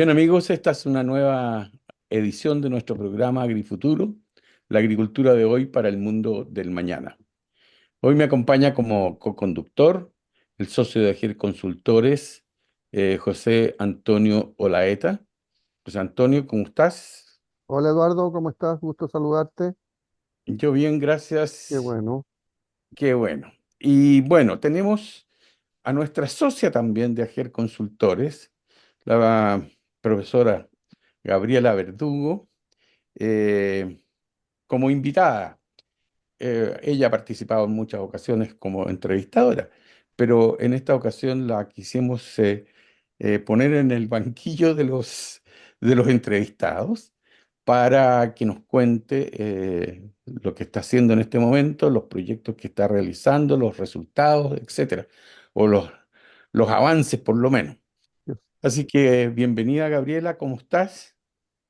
Bien amigos, esta es una nueva edición de nuestro programa Agrifuturo, la agricultura de hoy para el mundo del mañana. Hoy me acompaña como co-conductor el socio de Agir Consultores, José Antonio Olaeta. José Antonio, ¿cómo estás? Hola Eduardo, ¿cómo estás? Gusto saludarte. Yo bien, Qué gracias. bueno. Qué bueno. Y bueno, tenemos a nuestra socia también de Agir Consultores, la profesora Gabriela Verdugo, eh, como invitada. Ella ha participado en muchas ocasiones como entrevistadora, pero en esta ocasión la quisimos poner en el banquillo de los entrevistados para que nos cuente lo que está haciendo en este momento, los proyectos que está realizando, los resultados, etcétera, o los avances por lo menos. Así que bienvenida, Gabriela, ¿cómo estás?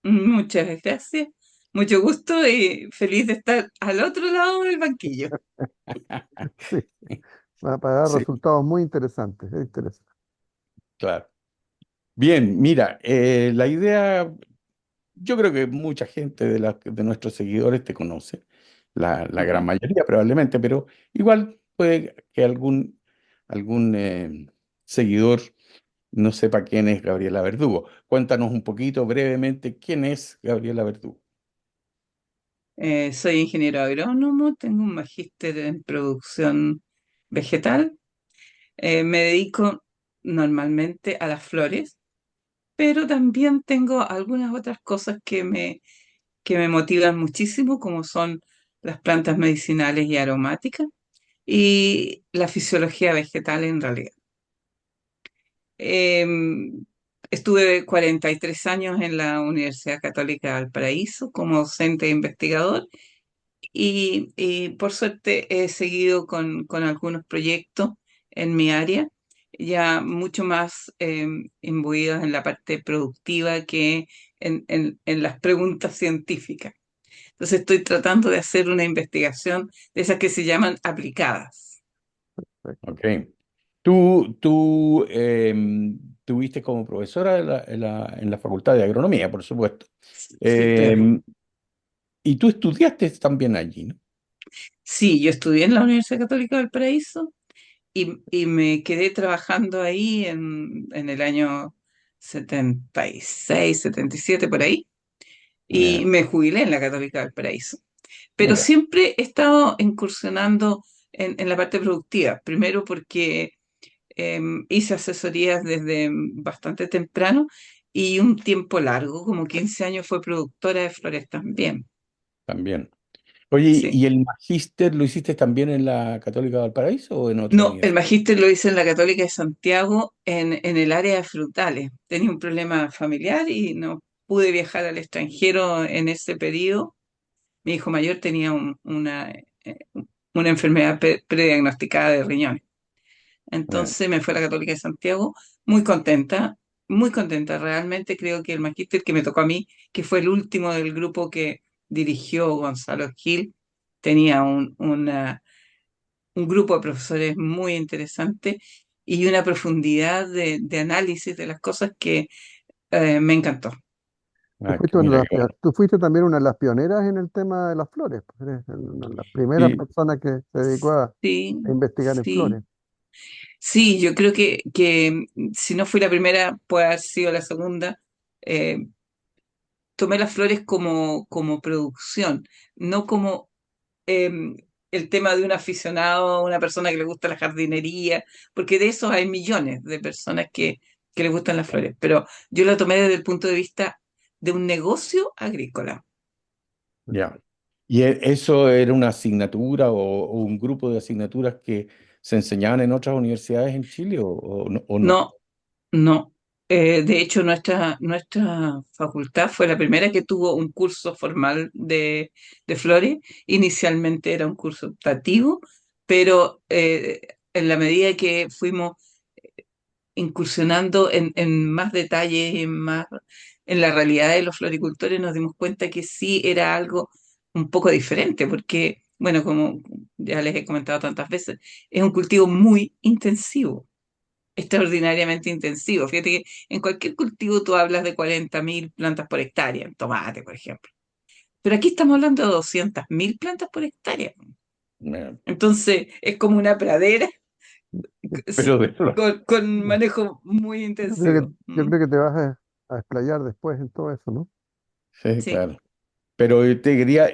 Muchas gracias, mucho gusto y feliz de estar al otro lado del banquillo. Sí, va para dar Sí, resultados muy interesantes. Es interesante. claro. Bien, mira, la idea, yo creo que mucha gente de nuestros seguidores te conoce, la gran Ujú. mayoría probablemente, pero igual puede que algún seguidor no sepa quién es Gabriela Verdugo. Cuéntanos un poquito brevemente quién es Gabriela Verdugo. Soy ingeniero agrónomo, tengo un magíster en producción vegetal. Me dedico normalmente a las flores, pero también tengo algunas otras cosas que me motivan muchísimo, como son las plantas medicinales y aromáticas y la fisiología vegetal en realidad. Em, Estuve 43 años en la Universidad Católica de Valparaíso como docente e investigador y por suerte he seguido con algunos proyectos en mi área, ya mucho más imbuidos en la parte productiva que en las preguntas científicas. Entonces estoy tratando de hacer una investigación de esas que se llaman aplicadas. Ok. Tú tuviste como profesora en la Facultad de Agronomía, por supuesto. Sí, claro. Em, y tú estudiaste también allí, ¿no? Sí, yo estudié en la Universidad Católica del Paraíso y me quedé trabajando ahí en el año 76, 77 por ahí, y Ya, me jubilé en la Católica del Paraíso. Pero mira, siempre he estado incursionando en la parte productiva, primero porque hice asesorías desde bastante temprano y un tiempo largo, como 15 años, fue productora de flores también. también. Oye, Sí. ¿y el magíster lo hiciste también en la Católica de Valparaíso o en otra No, el universidad? magíster lo hice en la Católica de Santiago en el área de frutales. Tenía un problema familiar y no pude viajar al extranjero en ese periodo. Mi hijo mayor tenía eh, una enfermedad prediagnosticada de riñones. Ya, Entonces me fue a la Católica de Santiago muy contenta. Realmente creo que el magíster que me tocó a mí, que fue el último del grupo que dirigió Gonzalo Gil, tenía un grupo de profesores muy interesante y una profundidad de análisis de las cosas que me encantó. mira qué bueno. Tú fuiste también una de las pioneras en el tema de las flores, pues. Eres una de las primeras Sí, personas que se dedicó Sí, a investigar en sí, flores. sí, yo creo que si no fui la primera, puede haber sido la segunda. Eh, Tomé las flores como producción, no como eh, el tema de un aficionado, una persona que le gusta la jardinería, porque de esos hay millones de personas que le gustan las flores, pero yo la tomé desde el punto de vista de un negocio agrícola. ya. ¿Y eso era una asignatura o un grupo de asignaturas que se enseñaban en otras universidades en Chile o no? No, no. De hecho, nuestra facultad fue la primera que tuvo un curso formal de flores. Inicialmente era un curso optativo, pero en la medida que fuimos incursionando en más detalles, en la realidad de los floricultores, nos dimos cuenta que sí era algo un poco diferente, porque, bueno, como ya les he comentado tantas veces, es un cultivo muy intensivo. extraordinariamente intensivo. Fíjate que en cualquier cultivo tú hablas de 40.000 plantas por hectárea, en tomate, por ejemplo. Pero aquí estamos hablando de 200.000 plantas por hectárea. Eh, Entonces es como una pradera Pero de flores. con manejo muy intensivo. Yo ¿Mm? creo que te vas a explayar después en todo eso, ¿no? Sí, Sí. claro. Pero yo te quería,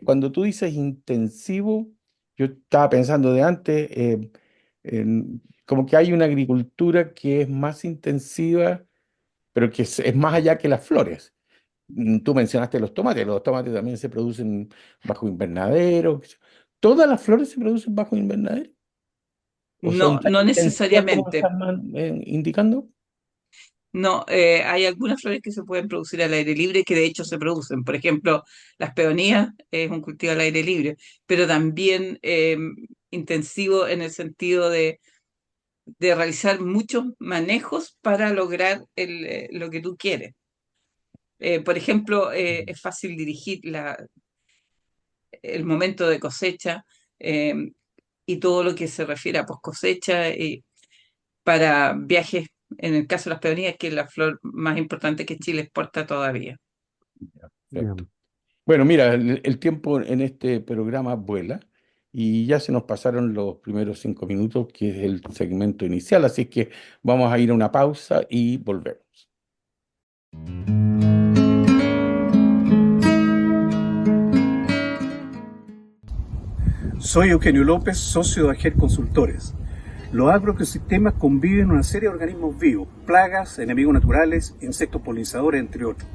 cuando tú dices intensivo, yo estaba pensando de antes, como que hay una agricultura que es más intensiva, pero que es más allá que las flores. Tú mencionaste los tomates también se producen bajo invernadero. ¿Todas las flores se producen bajo invernadero? ¿O son No, tan no intensivas como necesariamente. estás indicando? No, hay algunas flores que se pueden producir al aire libre que de hecho se producen. Por ejemplo, las peonías es un cultivo al aire libre, pero también intensivo en el sentido de realizar muchos manejos para lograr lo que tú quieres. Por ejemplo, es fácil dirigir el momento de cosecha eh, y todo lo que se refiere a post cosecha para viajes, en el caso de las peonías, que es la flor más importante que Chile exporta todavía. Perfecto. Bien. Bueno, mira, el tiempo en este programa vuela y ya se nos pasaron los primeros 5 minutos, que es el segmento inicial, así que vamos a ir a una pausa y volvemos. Soy Eugenio López, socio de AGER Consultores. Los agroecosistemas conviven en una serie de organismos vivos, plagas, enemigos naturales, insectos polinizadores, entre otros.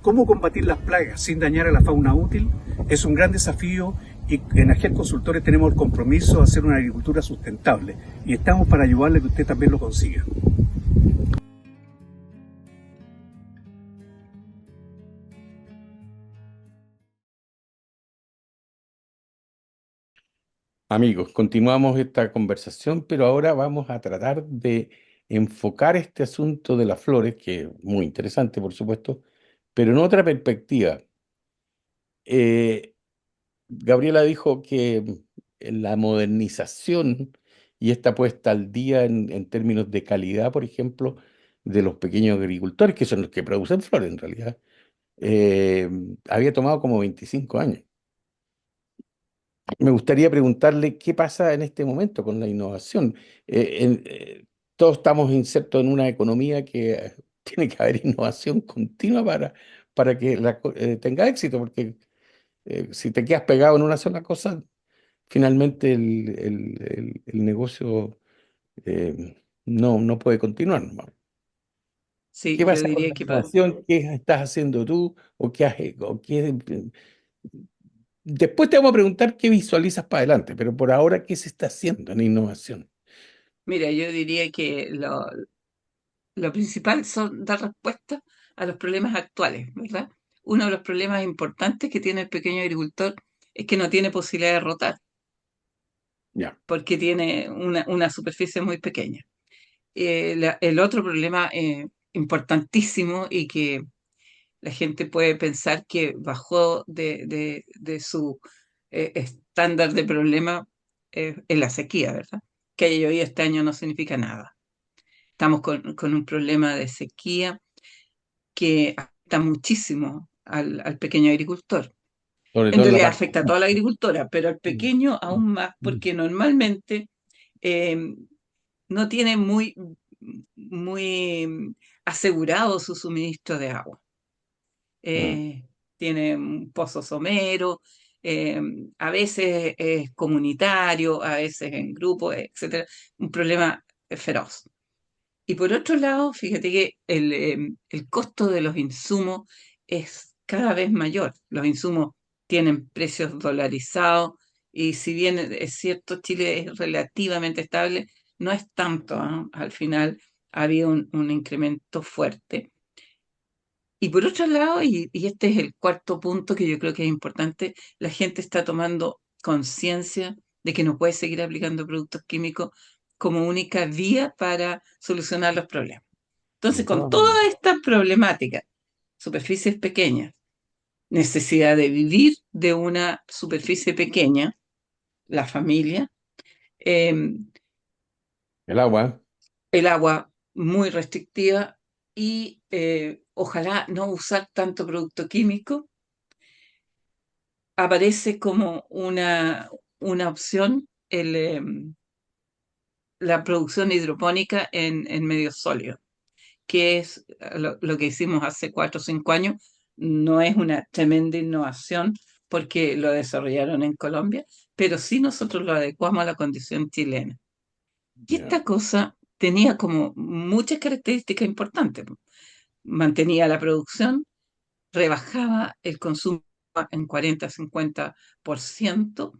¿Cómo combatir las plagas sin dañar a la fauna útil? Es un gran desafío y en AGER Consultores tenemos el compromiso de hacer una agricultura sustentable y estamos para ayudarle a que usted también lo consiga. Amigos, continuamos esta conversación, pero ahora vamos a tratar de enfocar este asunto de las flores, que es muy interesante, por supuesto, pero en otra perspectiva. Eh, Gabriela dijo que la modernización y esta puesta al día en términos de calidad, por ejemplo, de los pequeños agricultores, que son los que producen flores en realidad, eh, había tomado como 25 años. Me gustaría preguntarle qué pasa en este momento con la innovación. Todos estamos insertos en una economía que tiene que haber innovación continua para que tenga éxito, porque si te quedas pegado en una sola cosa, finalmente el negocio no puede continuar nomás. ¿Qué Sí, yo pasa con diría la que innovación? ¿Qué estás haciendo tú? Después te vamos a preguntar qué visualizas para adelante, pero por ahora, ¿qué se está haciendo en innovación? mira, yo diría que lo principal son dar respuesta a los problemas actuales, ¿verdad? Uno de los problemas importantes que tiene el pequeño agricultor es que no tiene posibilidad de rotar, Ya. porque tiene una superficie muy pequeña. El otro problema importantísimo y que la gente puede pensar que bajó de su estándar de problema es la sequía, ¿verdad? Que haya llovido este año no significa nada. Estamos con un problema de sequía que afecta muchísimo al pequeño agricultor. Sobre En todo en la realidad parte afecta a toda la norte. agricultura, pero al Mm, pequeño aún más, mm, porque normalmente eh, no tiene muy asegurado su suministro de agua. mm. Eh, Tiene un pozo somero, eh, a veces es comunitario, a veces en grupo, etcétera. Un problema feroz. Y por otro lado, fíjate que el costo de los insumos es cada vez mayor. Los insumos tienen precios dolarizados y si bien es cierto, Chile es relativamente estable, no es tanto, ¿ah? Al final ha habido un incremento fuerte. Y por otro lado, y este es el cuarto punto que yo creo que es importante, la gente está tomando conciencia de que no puede seguir aplicando productos químicos como única vía para solucionar los problemas. Entonces, De con todas toda maneras. esta problemática, superficies pequeñas, necesidad de vivir de una superficie pequeña, la familia, eh, El agua. el agua muy restrictiva y ojalá no usar tanto producto químico. Aparece como una opción la producción hidropónica en medios sólidos, que es lo que hicimos hace 4 o 5 años. No es una tremenda innovación porque lo desarrollaron en Colombia, pero sí nosotros lo adecuamos a la condición chilena. Y Ya. esta cosa tenía como muchas características importantes. Mantenía la producción, rebajaba el consumo en 40 a 50%,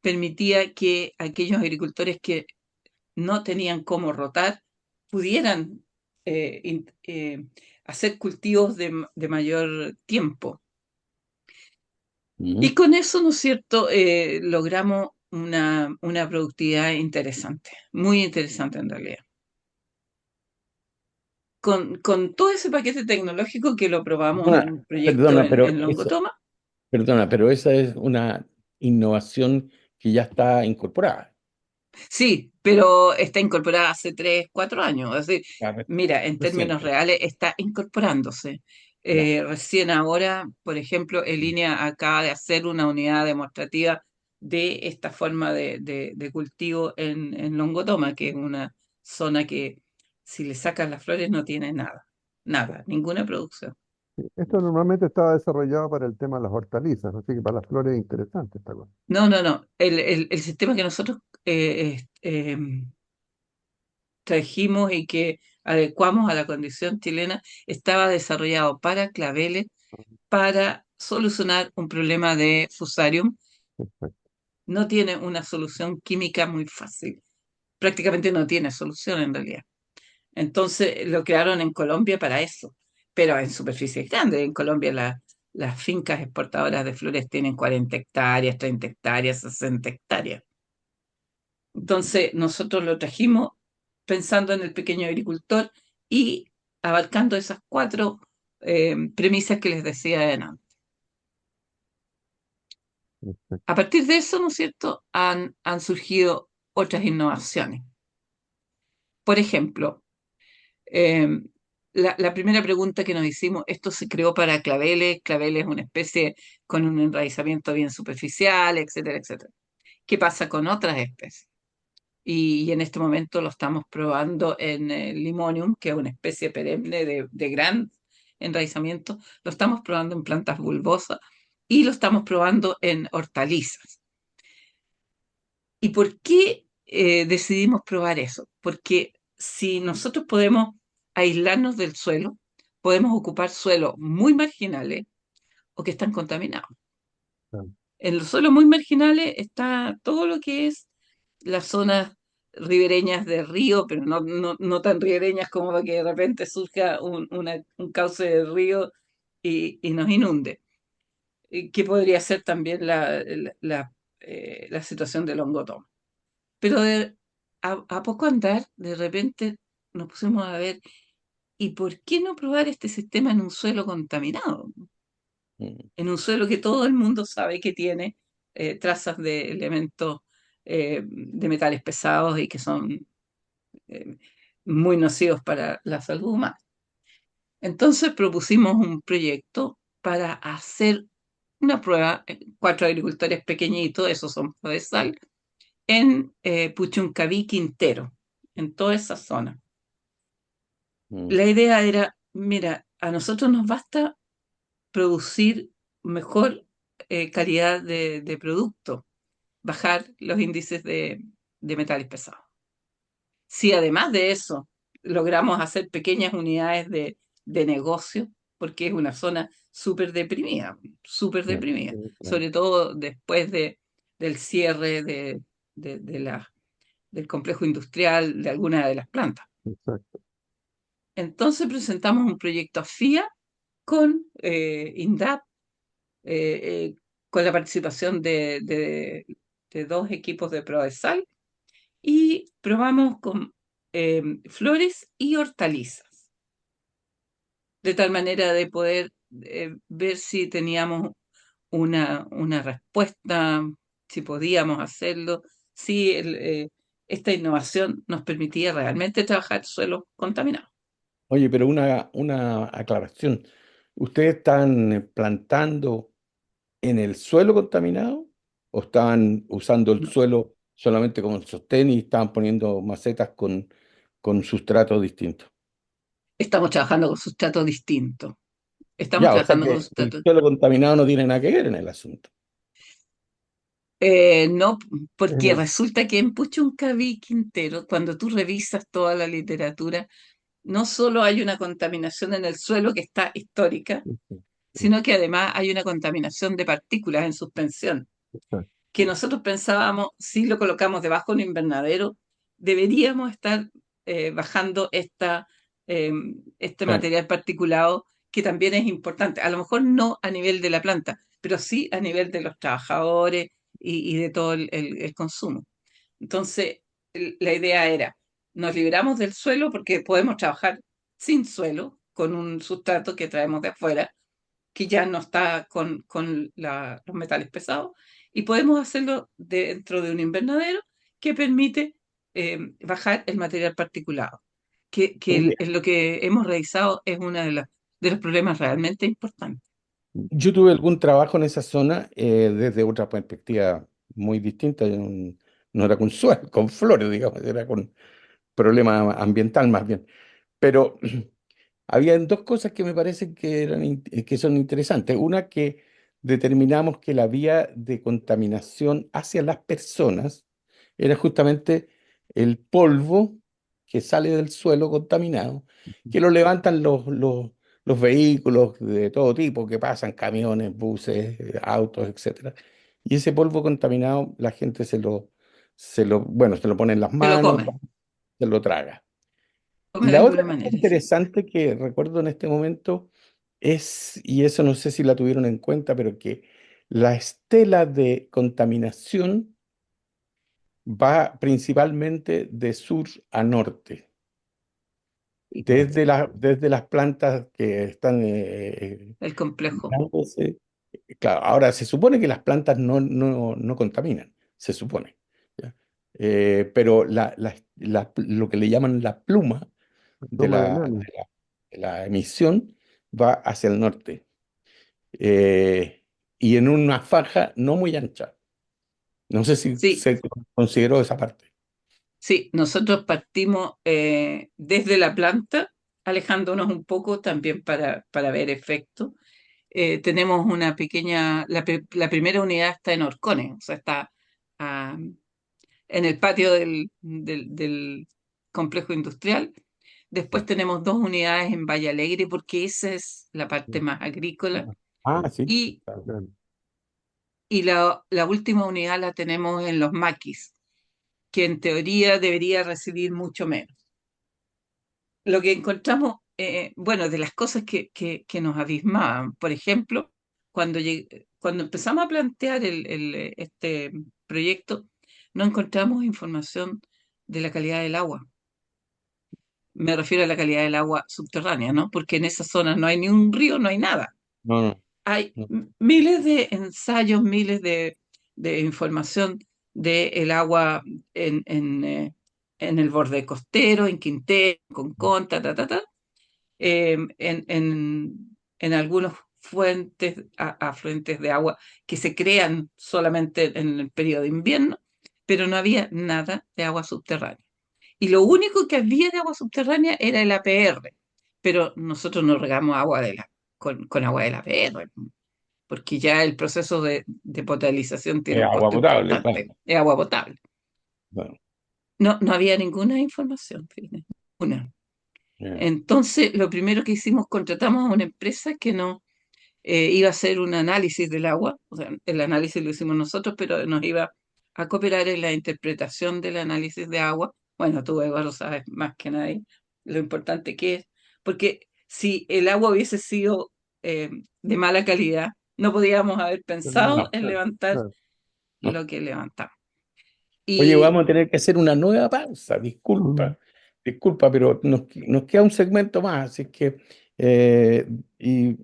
permitía que aquellos agricultores que no tenían cómo rotar pudieran hacer cultivos de mayor tiempo. Y Mm. con eso, ¿no es cierto?, logramos una productividad interesante, muy interesante en realidad. Con todo ese paquete tecnológico que lo probamos en Perdona, un proyecto perdona, pero en eso, Longotoma. perdona, pero esa es una innovación que ya está incorporada. Sí, pero está incorporada hace 3, 4 años. Es decir, Ah, mira, en términos reciente. reales está incorporándose. Ya. Recién ahora, por ejemplo, en línea acaba de hacer una unidad demostrativa de esta forma de cultivo en Longotoma, que es una zona que si le sacas las flores no tiene nada, nada, ninguna producción. Esto normalmente estaba desarrollado para el tema de las hortalizas, así que para las flores es interesante esta cosa. No, no, no. El sistema que nosotros trajimos y que adecuamos a la condición chilena estaba desarrollado para claveles, para solucionar un problema de fusarium. Perfecto. No tiene una solución química muy fácil, prácticamente no tiene solución en realidad. Entonces lo crearon en Colombia para eso, pero en superficies grandes. En Colombia las fincas exportadoras de flores tienen 40 hectáreas, 30 hectáreas, 60 hectáreas. Entonces, nosotros lo trajimos pensando en el pequeño agricultor y abarcando esas cuatro premisas que les decía antes. A Perfecto. partir de eso, ¿no es cierto?, han surgido otras innovaciones. Por ejemplo, eh, la primera pregunta que nos hicimos, esto se creó para claveles. Claveles es una especie con un enraizamiento bien superficial, etcétera, etcétera. ¿Qué pasa con otras especies? Y en este momento lo estamos probando en Limonium, que es una especie perenne de gran enraizamiento. Lo estamos probando en plantas bulbosas y lo estamos probando en hortalizas. ¿Y por qué decidimos probar eso? Porque si nosotros podemos aislarnos del suelo, podemos ocupar suelos muy marginales o que están contaminados. Claro. En los suelos muy marginales está todo lo que es las zonas ribereñas de río, pero no tan ribereñas como para que de repente surja un cauce de río y nos inunde. Que podría ser también la situación del hongotón. Pero a poco andar, de repente nos pusimos a ver, ¿y por qué no probar este sistema en un suelo contaminado? Mm. En un suelo que todo el mundo sabe que tiene trazas de elementos de metales pesados y que son eh, muy nocivos para la salud humana. Entonces propusimos un proyecto para hacer una prueba, 4 agricultores pequeñitos, esos son Prodesal, en Puchuncaví, Quintero, en toda esa zona. Mm. La idea era, mira, a nosotros nos basta producir mejor calidad de producto, bajar los índices de metales pesados. Si además de eso logramos hacer pequeñas unidades de negocio, porque es una zona súper Ya, deprimida, sí, claro. sobre todo después del cierre del complejo industrial de alguna de las plantas. Exacto. Entonces presentamos un proyecto a FIA con INDAP, eh, eh, con la participación de 2 equipos de Prodesal y probamos con flores y hortalizas, de tal manera de poder ver si teníamos una respuesta, si podíamos hacerlo, si esta innovación nos permitía realmente trabajar suelos contaminados. Oye, pero una aclaración. ¿Ustedes están plantando en el suelo contaminado o estaban usando el suelo solamente como sostén y estaban poniendo macetas con sustratos distintos? Estamos trabajando con sustratos distintos. Estamos Ya, o sea trabajando con que el sustratos. suelo contaminado no tiene nada que ver en el asunto. No, porque Eh, resulta que en Puchuncaví, Quintero, cuando tú revisas toda la literatura, no solo hay una contaminación en el suelo que está histórica, sí, sí, sí, sino que además hay una contaminación de partículas en suspensión, exacto, que nosotros pensábamos, si lo colocamos debajo de un invernadero, deberíamos estar bajando eh, este Sí. material particulado, que también es importante. A lo mejor no a nivel de la planta, pero sí a nivel de los trabajadores y de todo el consumo. Entonces, la idea era, nos liberamos del suelo porque podemos trabajar sin suelo, con un sustrato que traemos de afuera, que ya no está con los metales pesados, y podemos hacerlo dentro de un invernadero que permite bajar el material particulado, que Oye, en lo que hemos realizado es uno de los problemas realmente importantes. yo tuve algún trabajo en esa zona desde otra perspectiva muy distinta. Yo no era con suelo, con flores, digamos, era con problema ambiental más bien. Pero había dos cosas que me parecen que son interesantes. Una, que determinamos que la vía de contaminación hacia las personas era justamente el polvo que sale del suelo contaminado, que lo levantan los vehículos de todo tipo que pasan, camiones, buses, autos, etcétera. Y ese polvo contaminado, la gente bueno, se lo pone en las Se lo manos, comen, se lo traga. Y comen de la otra alguna cosa manera, sí. interesante que recuerdo en este momento es, y eso no sé si la tuvieron en cuenta, pero que la estela de contaminación va principalmente de sur a norte, Y desde las plantas que están el complejo. dándose. Claro, ahora se supone que las plantas no contaminan, se supone. ¿Ya? Pero lo que le llaman la pluma de toma de la, nano. de la, de la emisión va hacia el norte, eh, y en una faja no muy ancha. No sé si Sí, se consideró esa parte. sí, nosotros partimos desde la planta, alejándonos un poco también para ver efectos. Tenemos una pequeña, la primera unidad está en Orcones, o sea, está ah, en el patio del complejo industrial. Después tenemos dos unidades en Valle Alegre, porque esa es la parte más agrícola. Ah, sí. Y, Claro. y la última unidad la tenemos en Los Maquis, que en teoría debería recibir mucho menos. Lo que encontramos, bueno, de las cosas que nos abismaban, por ejemplo, cuando empezamos a plantear este proyecto, no encontramos información de la calidad del agua. Me refiero a la calidad del agua subterránea, ¿no? Porque en esas zonas no hay ni un río, no hay nada. No, no, Hay no. miles de ensayos, miles de información del agua en el borde costero, en Quintero, en Concón, ta, en algunos afluentes de agua que se crean solamente en el periodo de invierno, pero no había nada de agua subterránea. Y lo único que había de agua subterránea era el APR, pero nosotros no regamos agua con agua del APR, porque ya el proceso de potabilización tiene Es un agua costo potable, claro. importante, es agua potable. Bueno, No había ninguna información, fíjate, ninguna. ya. Entonces, lo primero que hicimos, contratamos a una empresa que nos iba a hacer un análisis del agua, o sea, el análisis lo hicimos nosotros, pero nos iba a cooperar en la interpretación del análisis de agua. Bueno, tú, Eduardo, sabes más que nadie lo importante que es, porque si el agua hubiese sido de mala calidad, no podíamos haber pensado No, en Claro, levantar claro. no. lo que levantamos. Oye, Y vamos a tener que hacer una nueva pausa, Mm. disculpa, pero nos queda un segmento más, así que eh, y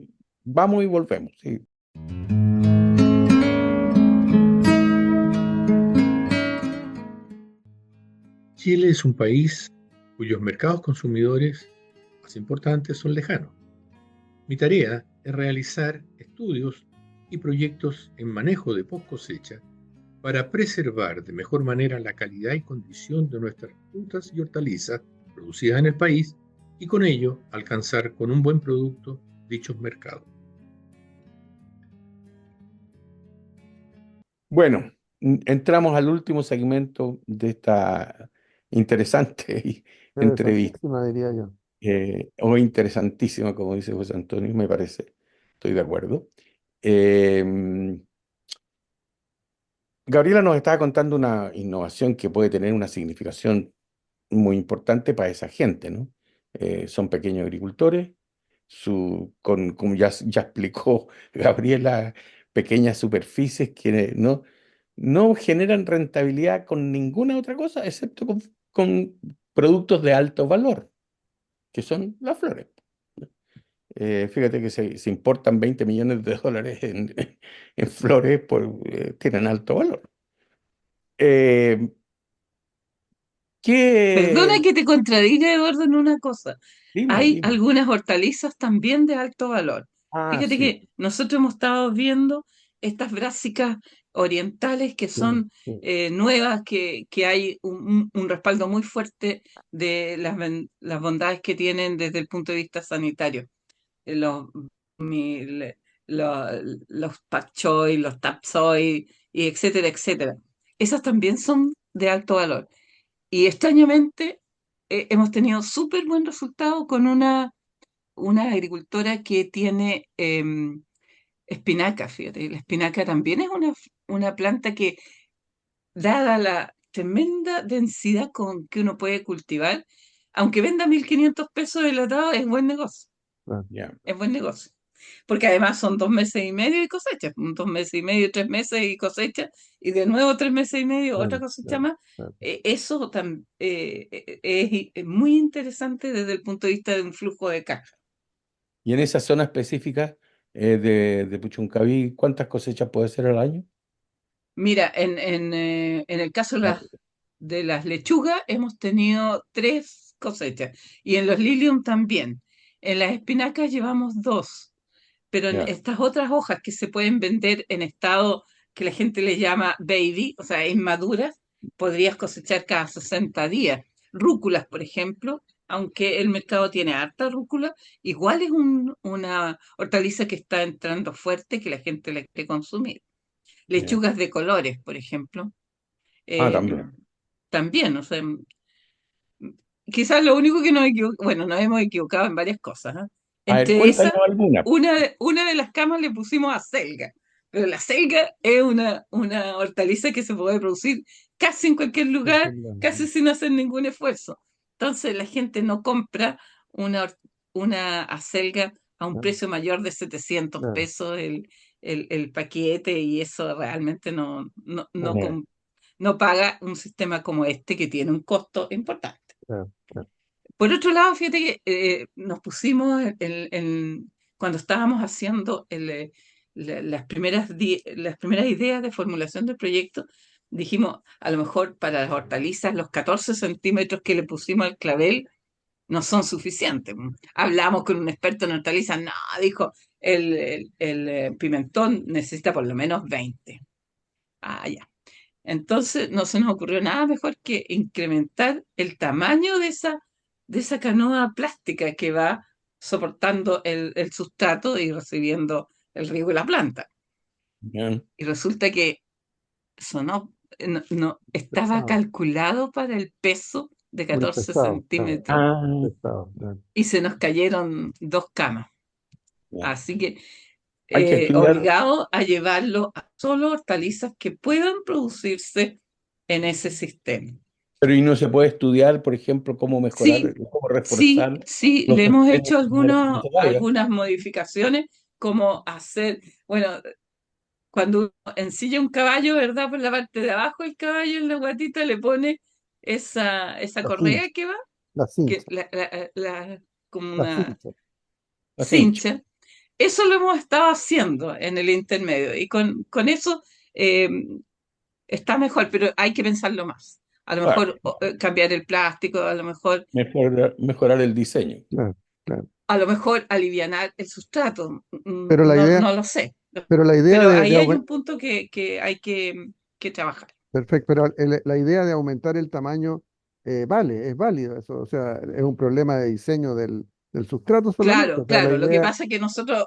vamos y volvemos. Sí. Chile es un país cuyos mercados consumidores más importantes son lejanos. Mi tarea es realizar estudios y proyectos en manejo de post cosecha para preservar de mejor manera la calidad y condición de nuestras frutas y hortalizas producidas en el país y con ello alcanzar con un buen producto dichos mercados. Bueno, entramos al último segmento de esta interesante entrevista, Interesantísima, diría yo. o interesantísima, como dice José Antonio, me parece. Estoy de acuerdo. Eh, Gabriela nos estaba contando una innovación que puede tener una significación muy importante para esa gente, ¿no? Son pequeños agricultores, como ya explicó Gabriela, pequeñas superficies que no generan rentabilidad con ninguna otra cosa, excepto con productos de alto valor, que son las flores. Fíjate que se importan 20 millones de dólares en flores, tienen alto valor. Eh, Perdona ¿Qué? que te contradiga, Eduardo, en una cosa. Dime, Hay dime. algunas hortalizas también de alto valor. Ah, Fíjate sí, que nosotros hemos estado viendo estas brásicas orientales que Sí, son sí. nuevas, que hay un respaldo muy fuerte de las bondades que tienen desde el punto de vista sanitario. Los, mi- le- lo- los pak choi, los tap soy, y etcétera, etcétera. Esas también son de alto valor. Y extrañamente hemos tenido súper buen resultado con una agricultora que tiene espinaca, fíjate. La espinaca también es una planta que, dada la tremenda densidad con que uno puede cultivar, aunque venda 1.500 pesos el atado, es buen negocio, Claro. ya. es buen negocio. Porque además son 2 meses y medio y cosecha, 2 meses y medio, 3 meses y cosecha, y de nuevo 3 meses y medio, otra Claro, cosecha claro, más. claro. Es muy interesante desde el punto de vista de un flujo de caja. Y en esa zona específica de Puchuncaví, ¿cuántas cosechas puede ser al año? Mira, en el caso de Ah, las lechugas hemos tenido 3 cosechas y en los lilium también. En las espinacas llevamos 2, pero en ya, estas otras hojas que se pueden vender en estado que la gente le llama baby, o sea, inmaduras, podrías cosechar cada 60 días. Rúculas, por ejemplo, aunque el mercado tiene harta rúcula, igual es una hortaliza que está entrando fuerte, que la gente la quiere consumir. ya. Lechugas de colores, por ejemplo, Ah, eh, también. también, o sea, quizás lo único que bueno, nos hemos equivocado en varias cosas, ¿ah? A ver, Entre cuéntanos esas, alguna. una de las camas le pusimos acelga, pero la selga es una hortaliza que se puede producir casi en cualquier lugar, casi sin hacer ningún esfuerzo. Entonces la gente no compra una, hor- una acelga a un Claro, precio mayor de 700 claro, pesos el paquete, y eso realmente Ya. no paga un sistema como este que tiene un costo importante. claro, claro. Por otro lado, fíjate que nos pusimos cuando estábamos haciendo las primeras ideas de formulación del proyecto, dijimos, a lo mejor para las hortalizas los 14 centímetros que le pusimos al clavel no son suficientes. Hablamos con un experto en hortalizas, no, dijo, el pimentón necesita por lo menos 20. Ah, ya. Entonces no se nos ocurrió nada mejor que incrementar el tamaño de esa canoa plástica que va soportando el sustrato y recibiendo el riego de la planta. Ya. Y resulta que sonó, estaba Pesado, calculado para el peso de muy 14 pesado, claro, centímetros Ah, pesado, claro. y se nos cayeron 2 camas. ya. Así que Hay que estudiar, obligado a llevarlo a solo hortalizas que puedan producirse en ese sistema. pero y no se puede estudiar, por ejemplo, cómo mejorar, Sí, cómo sí, reforzar sí, los le hemos sistemas hecho que se caigan. algunas modificaciones, como hacer, bueno, cuando uno ensilla un caballo, ¿verdad? Por la parte de abajo del caballo, en la guatita, le pone esa La correa cincha, que va, la que cincha, como la una cincha. La cincha. cincha. Eso lo hemos estado haciendo en el intermedio y con eso eh, está mejor, pero hay que pensarlo más. A lo Claro, mejor cambiar el plástico, a lo mejor mejorar el diseño. Claro, claro. alivianar el sustrato. Pero la No, idea, no lo sé. pero la idea Pero de ahí hay un aumentar, punto que hay que trabajar. perfecto, pero la idea de aumentar el tamaño es válido eso, o sea, es un problema de diseño del sustrato solamente, Claro, o sea, la claro. Lo que idea, pasa es que nosotros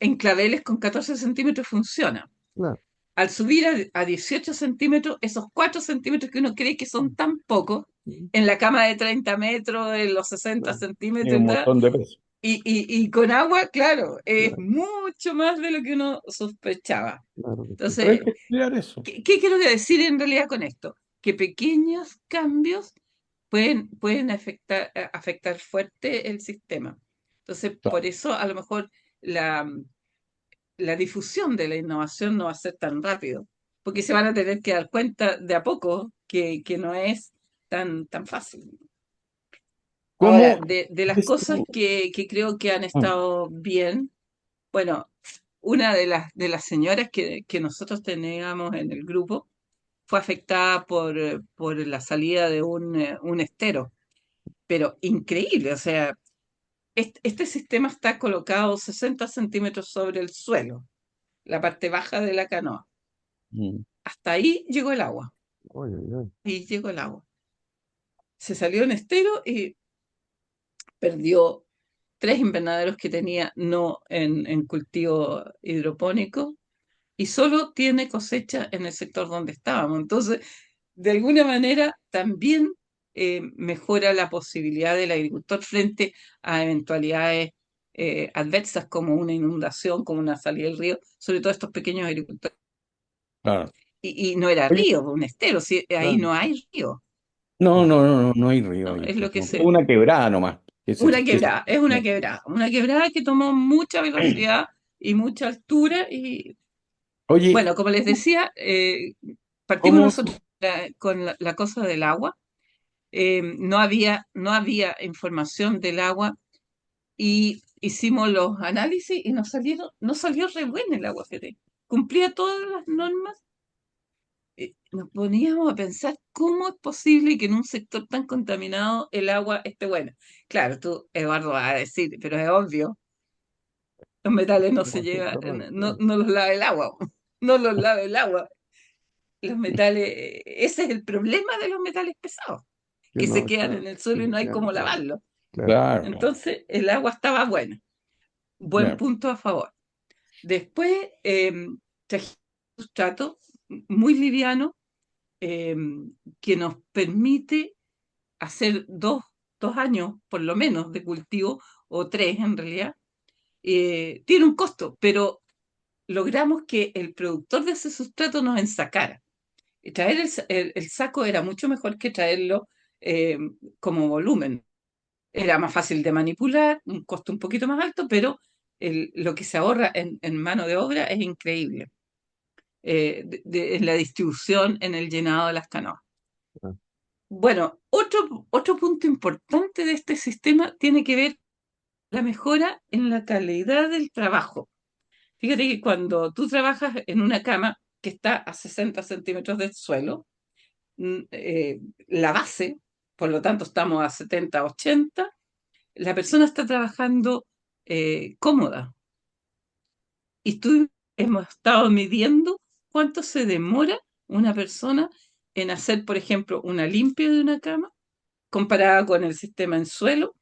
en claveles con 14 centímetros funciona. claro, Al subir a 18 centímetros, esos 4 centímetros que uno cree que son tan pocos, mm, en la cama de 30 metros, en los 60 claro, Tiene centímetros, un ¿verdad? montón de peso. Y con agua, claro, es claro, mucho más de lo que uno sospechaba. claro que sí. Pero hay Entonces, que estudiar eso. ¿qué quiero decir en realidad con esto? Que pequeños cambios pueden afectar fuerte el sistema. Entonces, por Claro, eso a lo mejor la, la difusión de la innovación no va a ser tan rápido, porque se van a tener que dar cuenta de a poco que no es tan fácil. Ahora, ¿cómo de las ves cosas tú? que creo que han Ah, estado bien, bueno, una de las señoras que nosotros teníamos en el grupo fue afectada por la salida de un estero, pero increíble, o sea, este sistema está colocado 60 centímetros sobre el suelo, la parte baja de la canoa. mm, Hasta ahí llegó el agua, Oye, oye, y llegó el agua. Se salió un estero y perdió 3 invernaderos que tenía no en cultivo hidropónico y solo tiene cosecha en el sector donde estábamos. Entonces, de alguna manera, también mejora la posibilidad del agricultor frente a eventualidades adversas como una inundación, como una salida del río, sobre todo estos pequeños agricultores. claro. Y no era Oye, río, un estero, si ahí claro, no hay río, no, no, no, no, no hay río ¿no? ahí, Es pues, lo que no. Es se... una quebrada nomás. Es una quebrada que tomó mucha velocidad y mucha altura y, Oye, bueno, como les decía, partimos ¿cómo? nosotros con la cosa del agua. No había información del agua y hicimos los análisis y no salió re buena el agua, fíjate. Cumplía todas las normas. Nos poníamos a pensar cómo es posible que en un sector tan contaminado el agua esté buena. Claro, tú, Eduardo, vas a decir, pero es obvio, los metales no se como se llevan, corre, no, claro, no los lava el agua, no los lava el agua. Los metales, ese es el problema de los metales pesados, que que se no, quedan claro, en el que suelo y se no hay quedan, cómo claro, lavarlo. claro, Claro, claro, Entonces, el agua estaba buena, buen claro. punto a favor. Después, trajimos un sustrato muy liviano eh, que nos permite hacer 2 años por lo menos de cultivo, o 3 en realidad. Tiene un costo, pero logramos que el productor de ese sustrato nos ensacara. Y traer el saco era mucho mejor que traerlo eh, como volumen. Era más fácil de manipular, un costo un poquito más alto, pero lo que se ahorra en mano de obra es increíble. En la distribución, en el llenado de las canoas. claro, Bueno, otro punto importante de este sistema tiene que ver la mejora en la calidad del trabajo. Fíjate que cuando tú trabajas en una cama que está a 60 centímetros del suelo, la base, por lo tanto estamos a 70, 80, la persona está trabajando cómoda. Y tú hemos estado midiendo cuánto se demora una persona en hacer, por ejemplo, una limpia de una cama comparada con el sistema en suelo,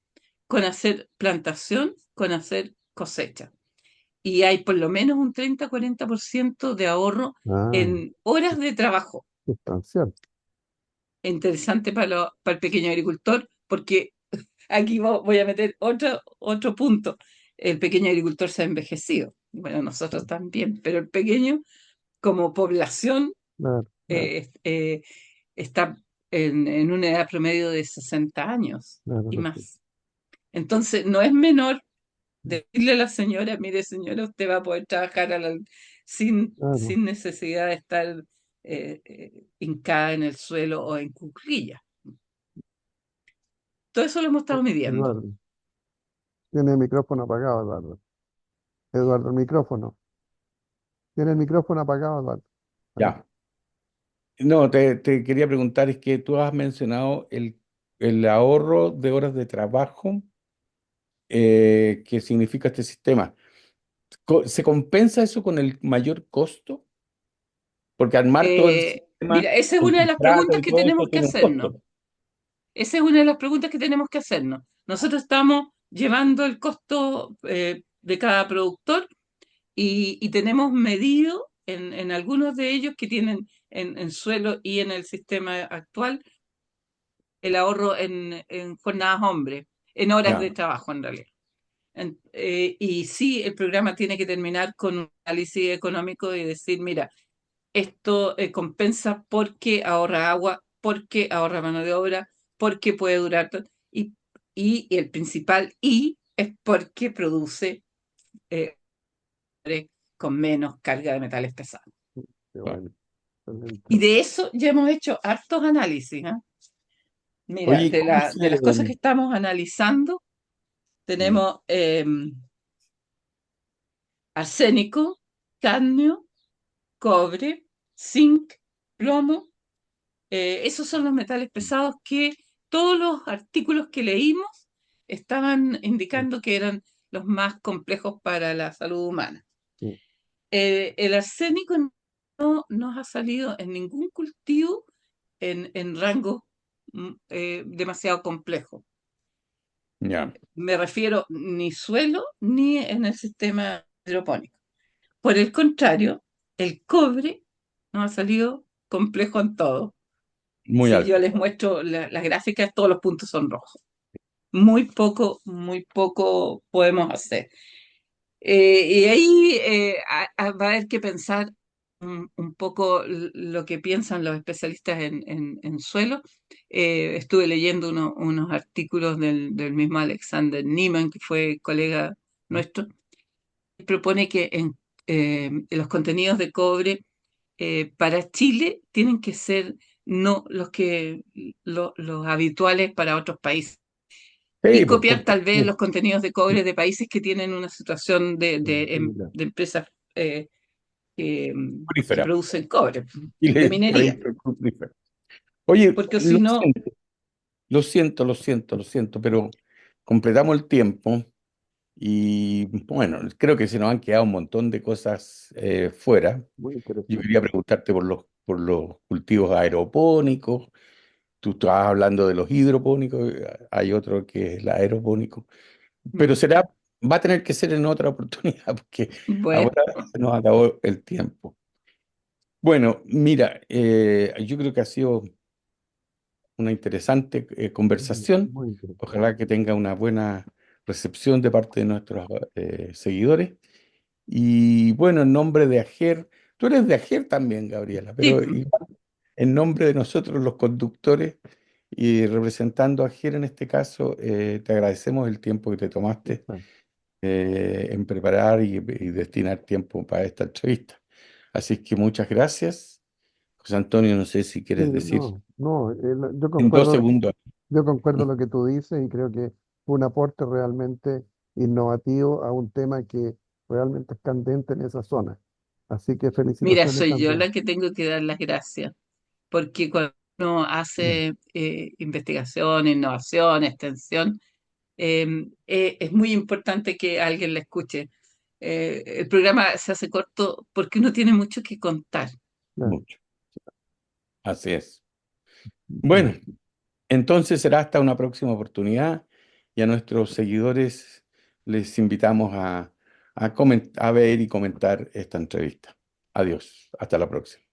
con hacer plantación, con hacer cosecha. Y hay por lo menos un 30-40% de ahorro ah, en horas de trabajo. sustancial, Interesante para el pequeño agricultor, porque aquí voy a meter otro punto. El pequeño agricultor se ha envejecido. Bueno, nosotros también, pero el pequeño, como población, claro, claro, está en una edad promedio de 60 años claro y que sí, más. Entonces, no es menor decirle a la señora, mire señora, usted va a poder trabajar claro, sin necesidad de estar hincada en el suelo o en cuclillas. Todo eso lo hemos estado midiendo. Eduardo, tiene el micrófono apagado, Eduardo, Eduardo, el micrófono, tiene el micrófono apagado, Eduardo, ahí, Ya. No, te quería preguntar, es que tú has mencionado el ahorro de horas de trabajo que significa este sistema. ¿Se compensa eso con el mayor costo? Porque armar todo el sistema Mira, esa es con una de las contratos preguntas y que todo tenemos eso que tiene un hacernos. costo. Esa es una de las preguntas que tenemos que hacernos. Nosotros estamos llevando el costo de cada productor y tenemos medido en algunos de ellos que tienen en suelo y en el sistema actual el ahorro en jornadas hombre, en horas de Ya, trabajo en realidad. Y sí, el programa tiene que terminar con un análisis económico y decir, mira, esto compensa porque ahorra agua, porque ahorra mano de obra, porque puede durar. Y, y el principal y es porque produce eh, con menos carga de metales pesados. Qué claro. bueno, excelente. Y de eso ya hemos hecho hartos análisis. ¿Eh? Mira, Oye, ¿cómo de las cosas que se...? estamos analizando, Mm, tenemos arsénico, cadmio, cobre, zinc, plomo. Esos son los metales pesados que todos los artículos que leímos estaban Sí, indicando que eran los más complejos para la salud humana. sí, El arsénico no nos ha salido en ningún cultivo en rango demasiado complejo. ya, Me refiero ni suelo ni en el sistema hidropónico. Por el contrario, el cobre nos ha salido complejo en todo. muy Si yo alto. les muestro las gráficas, todos los puntos son rojos. Muy poco podemos hacer. Y ahí va a haber que pensar un poco lo que piensan los especialistas en suelo. Estuve leyendo unos artículos del mismo Alexander Niemann, que fue colega nuestro. Propone que en los contenidos de cobre para Chile tienen que ser no los habituales para otros países Sí, y pues, copiar porque tal vez los contenidos de cobre de países que tienen una situación similar. de empresas que, que crucífera. producen cobre, de Chile, minería, país crucífero. Oye, porque si no, lo siento, pero completamos el tiempo y bueno, creo que se nos han quedado un montón de cosas fuera. Muy Yo interesante. quería preguntarte por los cultivos aeropónicos. Tú estabas hablando de los hidropónicos, hay otro que es el aeropónico, pero mm, va a tener que ser en otra oportunidad porque bueno, ahora se nos acabó el tiempo. Bueno, mira, yo creo que ha sido una interesante conversación. Muy interesante. Ojalá que tenga una buena recepción de parte de nuestros seguidores. Y bueno, en nombre de AGER, tú eres de AGER también, Gabriela, sí, pero en nombre de nosotros los conductores y representando a AGER en este caso, te agradecemos el tiempo que te tomaste Exacto. en preparar y destinar tiempo para esta entrevista. Así que muchas gracias. José Antonio, no sé si Sí, quieres decir no, no, en 2 segundos. yo concuerdo lo que tú dices y creo que fue un aporte realmente innovativo a un tema que realmente es candente en esa zona. Así que mira, felicitaciones soy yo también. la que tengo que dar las gracias, porque cuando uno hace investigación, innovación, extensión, es muy importante que alguien la escuche. El programa se hace corto porque uno tiene mucho que contar. Claro. Mucho. Así es. Bueno, entonces será hasta una próxima oportunidad y a nuestros seguidores les invitamos a ver y comentar esta entrevista. Adiós. Hasta la próxima.